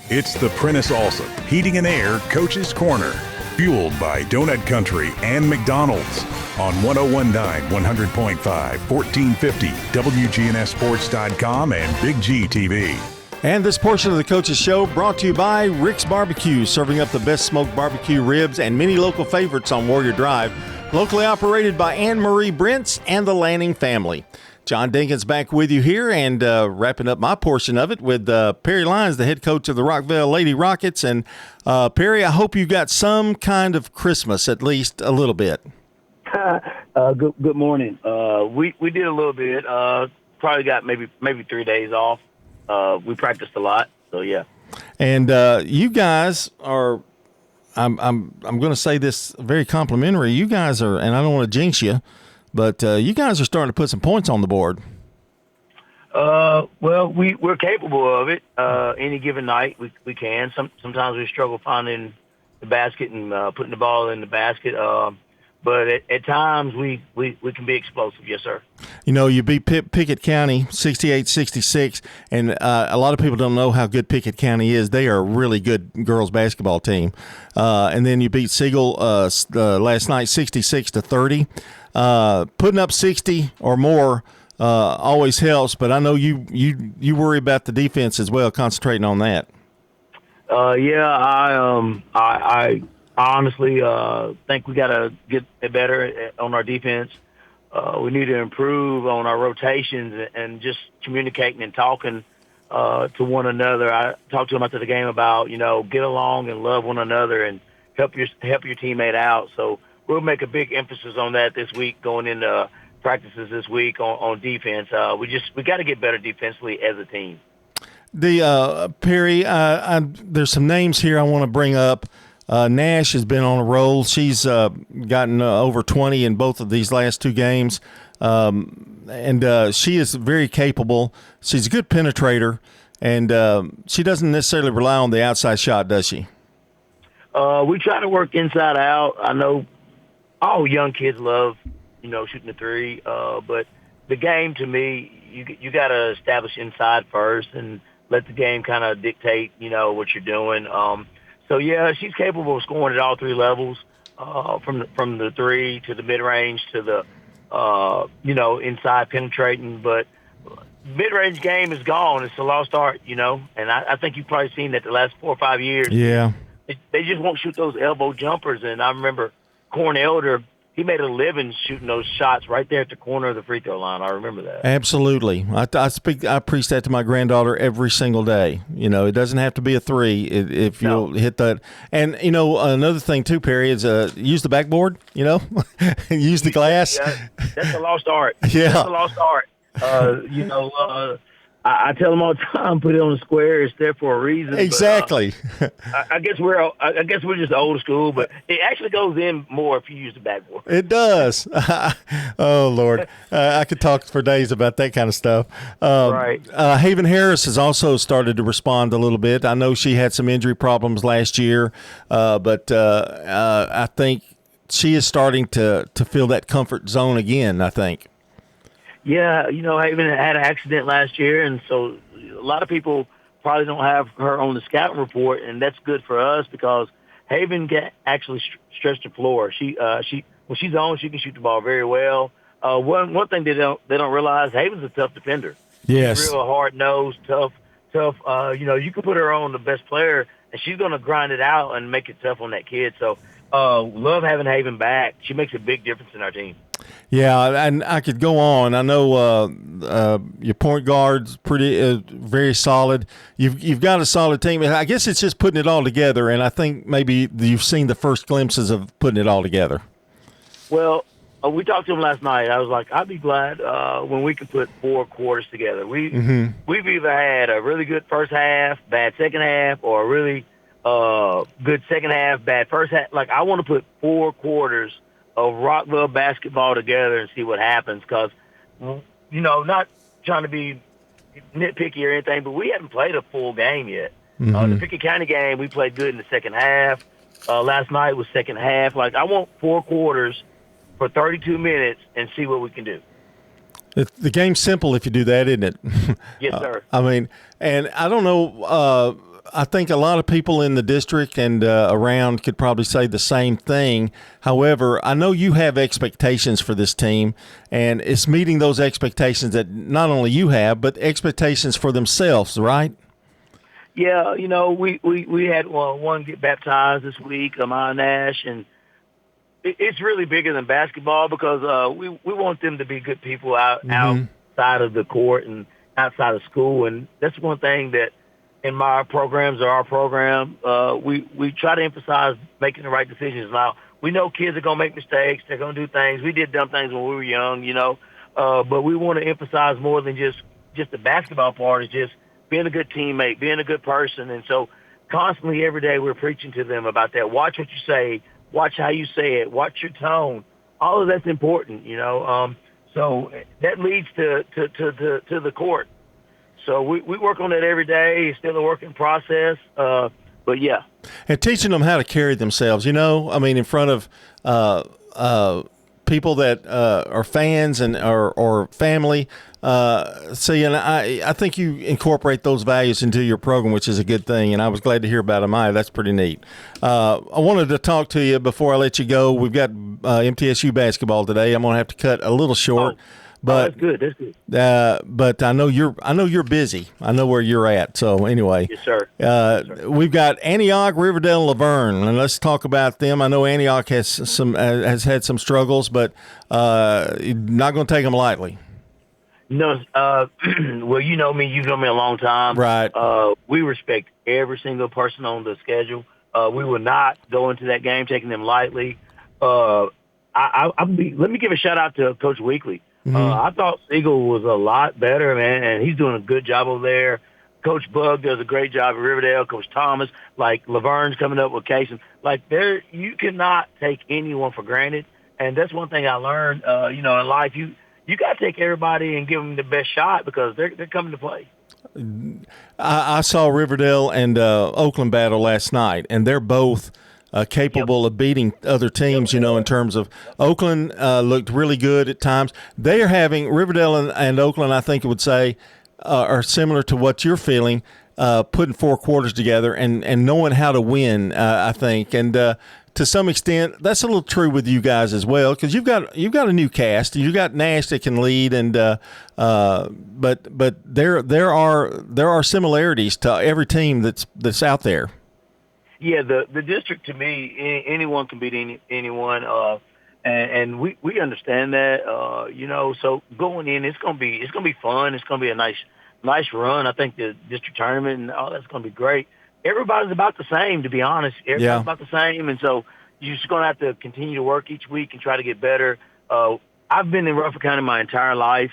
It's the Prentice Allsup Heating and Air Coach's Corner, fueled by Donut Country and McDonald's on 1019, 100.5, 1450, WGNSSports.com, and Big G TV. And this portion of the Coach's Show brought to you by Rick's Barbecue, serving up the best smoked barbecue ribs and many local favorites on Warrior Drive. Locally operated by Anne Marie Brents and the Lanning family. John Dinkins back with you here and wrapping up my portion of it with Perry Lyons, the head coach of the Rockvale Lady Rockets. And Perry, I hope you got some kind of Christmas, at least a little bit. Good morning. We did a little bit. Probably got maybe 3 days off. We practiced a lot, so yeah. And you guys are, I'm going to say this very complimentary. You guys are, and I don't want to jinx you, but you guys are starting to put some points on the board. Well, we're capable of it. Any given night, we can. Sometimes we struggle finding the basket and putting the ball in the basket. But at times we can be explosive, yes, sir. You know, you beat Pickett County 68-66, and a lot of people don't know how good Pickett County is. They are a really good girls basketball team. And then you beat Siegel last night 66-30. Putting up 60 or more always helps, but I know you worry about the defense as well, concentrating on that. I honestly think we got to get better on our defense. We need to improve on our rotations and just communicating and talking to one another. I talked to them after the game about, get along and love one another and help your teammate out. So we'll make a big emphasis on that this week, going into practices this week on defense. We got to get better defensively as a team. Perry, there's some names here I want to bring up. Nash has been on a roll. She's gotten over 20 in both of these last two games, and she is very capable. She's a good penetrator, and she doesn't necessarily rely on the outside shot, does she? We try to work inside out. I know all young kids love, shooting the three, but the game, to me, you got to establish inside first and let the game kind of dictate, what you're doing. So, yeah, she's capable of scoring at all three levels, from the three to the mid-range to the, inside penetrating. But mid-range game is gone. It's a lost art, and I think you've probably seen that the last 4 or 5 years. Yeah. They just won't shoot those elbow jumpers. And I remember Corn Elder, he made a living shooting those shots right there at the corner of the free throw line. I remember that. Absolutely. I preach that to my granddaughter every single day. It doesn't have to be a three if you'll hit that. And, another thing too, Perry, is use the backboard, use the glass. Yeah, that's a lost art. Yeah. That's a lost art. I tell them all the time, put it on the square. It's there for a reason. Exactly. But, I guess we're just old school, but it actually goes in more if you use the backboard. It does. Oh Lord, I could talk for days about that kind of stuff. Right. Haven Harris has also started to respond a little bit. I know she had some injury problems last year, but I think she is starting to feel that comfort zone again, I think. Yeah, Haven had an accident last year, and so a lot of people probably don't have her on the scouting report, and that's good for us because Haven actually stretched the floor. She when she's on, she can shoot the ball very well. One thing they don't realize, Haven's a tough defender. Yes, she's real hard nosed, tough. You can put her on the best player, and she's going to grind it out and make it tough on that kid. So, love having Haven back. She makes a big difference in our team. Yeah, and I could go on. I know your point guard's very solid. You've got a solid team. I guess it's just putting it all together, and I think maybe you've seen the first glimpses of putting it all together. Well, we talked to him last night. I was like, I'd be glad when we can put 4 quarters together. We've either had a really good first half, bad second half, or a really good second half, bad first half. Like, I want to put 4 quarters of Rockvale basketball together and see what happens because, not trying to be nitpicky or anything, but we haven't played a full game yet. The Pickett County game, we played good in the second half. Last night was second half. Like, I want 4 quarters for 32 minutes and see what we can do. The game's simple if you do that, isn't it? Yes, sir. And I don't know I think a lot of people in the district and around could probably say the same thing. However, I know you have expectations for this team, and it's meeting those expectations that not only you have, but expectations for themselves, right? Yeah, we had one get baptized this week, Amon Nash, and it's really bigger than basketball because we want them to be good people outside of the court and outside of school. And that's one thing that in my programs or our program, we try to emphasize making the right decisions. Now, we know kids are going to make mistakes. They're going to do things. We did dumb things when we were young, but we want to emphasize more than just the basketball part is just being a good teammate, being a good person. And so constantly every day we're preaching to them about that. Watch what you say. Watch how you say it. Watch your tone. All of that's important, So that leads to the court. So we work on that every day. It's still a working process. But, yeah. And teaching them how to carry themselves, in front of people that are fans and or family. And I think you incorporate those values into your program, which is a good thing, and I was glad to hear about Amaya. That's pretty neat. I wanted to talk to you before I let you go. We've got MTSU basketball today. I'm going to have to cut a little short. But that's good. That's good. But I know you're busy. I know where you're at. So anyway, yes, sir. We've got Antioch, Riverdale, and Laverne, and let's talk about them. I know Antioch has had some struggles, but not going to take them lightly. No, well, you know me. You've known me a long time. Right. We respect every single person on the schedule. We will not go into that game taking them lightly. Let me give a shout out to Coach Weekly. I thought Siegel was a lot better, man, and he's doing a good job over there. Coach Bug does a great job at Riverdale. Coach Thomas, like Laverne's coming up with Casey. You cannot take anyone for granted, and that's one thing I learned. In life, you got to take everybody and give them the best shot because they're coming to play. I saw Riverdale and Oakland battle last night, and they're both capable of beating other teams, in terms of Oakland looked really good at times. They are having Riverdale and Oakland, I think it would say, are similar to what you're feeling, putting four quarters together and knowing how to win, I think. And to some extent, that's a little true with you guys as well, because you've got a new cast. You've got Nash that can lead, and but there are similarities to every team that's out there. Yeah, the district, to me, anyone can beat anyone, and we understand that. So going in, it's gonna be fun. It's gonna be a nice run. I think the district tournament and all that's gonna be great. Everybody's about the same, to be honest. Everybody's about the same, and so you're just gonna have to continue to work each week and try to get better. I've been in Rutherford County my entire life.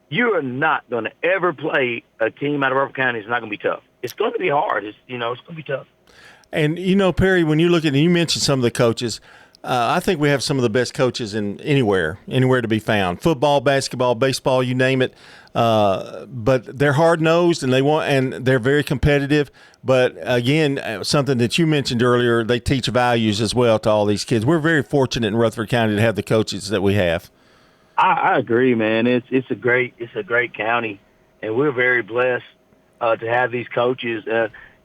You are not gonna ever play a team out of Rutherford County. It's not gonna be tough. It's gonna be hard. It's gonna be tough. And, Perry, when you look at – you mentioned some of the coaches. I think we have some of the best coaches in anywhere to be found. Football, basketball, baseball, you name it. But they're hard-nosed and they're very competitive. But, again, something that you mentioned earlier, they teach values as well to all these kids. We're very fortunate in Rutherford County to have the coaches that we have. I agree, man. It's a great county, and we're very blessed to have these coaches.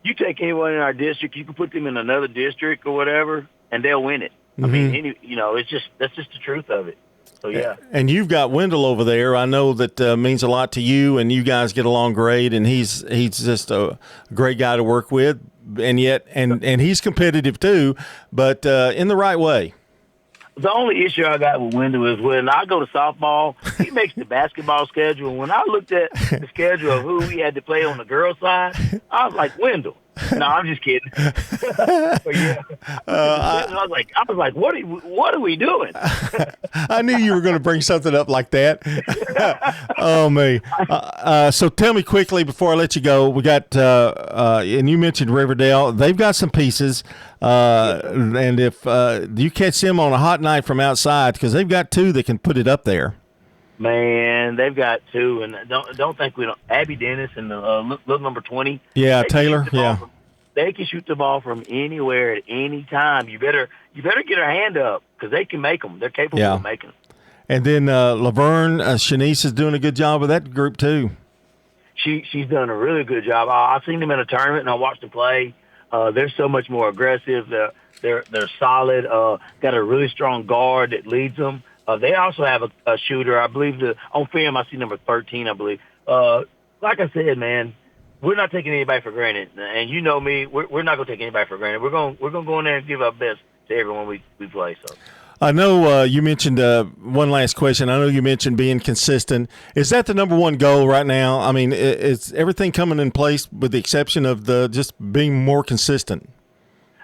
You take anyone in our district, you can put them in another district or whatever, and they'll win it. Mm-hmm. I mean, that's just the truth of it. So, yeah. And you've got Wendell over there. I know that means a lot to you, and you guys get along great, and he's just a great guy to work with, and he's competitive too, but in the right way. The only issue I got with Wendell is when I go to softball, he makes the basketball schedule. And when I looked at the schedule of who we had to play on the girls' side, I was like, Wendell. No, I'm just kidding. But yeah, I was like, what are we doing? I knew you were going to bring something up like that. Oh me. So tell me quickly before I let you go. We got, and you mentioned Riverdale. They've got some pieces, and if you catch them on a hot night from outside, because they've got two that can put it up there. Man, they've got two, and don't think we don't. Abby Dennis and little number 20. Yeah, Taylor. Yeah, they can shoot the ball from anywhere at any time. You better get her hand up because they can make them. They're capable of making them. And then Laverne, Shanice is doing a good job with that group too. she's done a really good job. I've seen them in a tournament, and I watched them play. They're so much more aggressive. They're solid. Got a really strong guard that leads them. They also have a shooter. I believe on film I see number 13. I believe. Like I said, man, we're not taking anybody for granted, and you know me, we're not going to take anybody for granted. We're going to go in there and give our best to everyone we play. So. I know you mentioned one last question. I know you mentioned being consistent. Is that the number one goal right now? I mean, is everything coming in place with the exception of just being more consistent?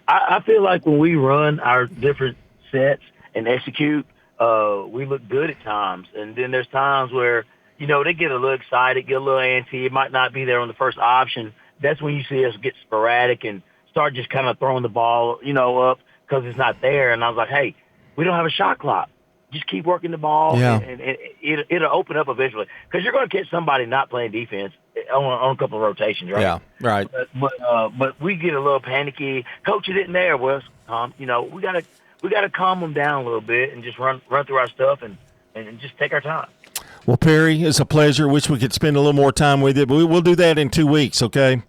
I feel like when we run our different sets and execute, we look good at times. And then there's times where, they get a little excited, get a little antsy. It might not be there on the first option. That's when you see us get sporadic and start just kind of throwing the ball, up because it's not there. And I was like, hey, we don't have a shot clock. Just keep working the ball, and it'll open up eventually. Because you're going to catch somebody not playing defense on a couple of rotations, right? Yeah, right. But we get a little panicky. Coach, it isn't there, Wes. We got to calm them down a little bit and just run through our stuff and just take our time. Well, Perry, it's a pleasure. Wish we could spend a little more time with you, but we'll do that in 2 weeks, okay?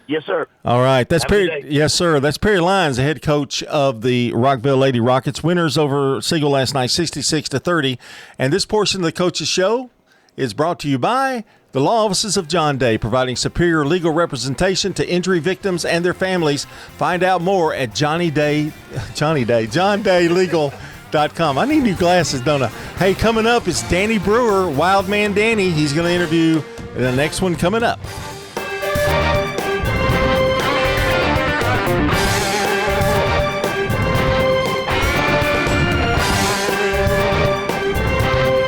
Yes, sir. All right. That's Have a Perry. good day. Yes, sir. That's Perry Lyons, the head coach of the Rockvale Lady Rockets. Winners over Siegel last night, 66-30. And this portion of the Coach's Show is brought to you by the Law Offices of John Day, providing superior legal representation to injury victims and their families. Find out more at johndaylegal.com. I need new glasses, don't I? Hey, coming up is Danny Brewer, Wild Man Danny. He's going to interview the next one coming up.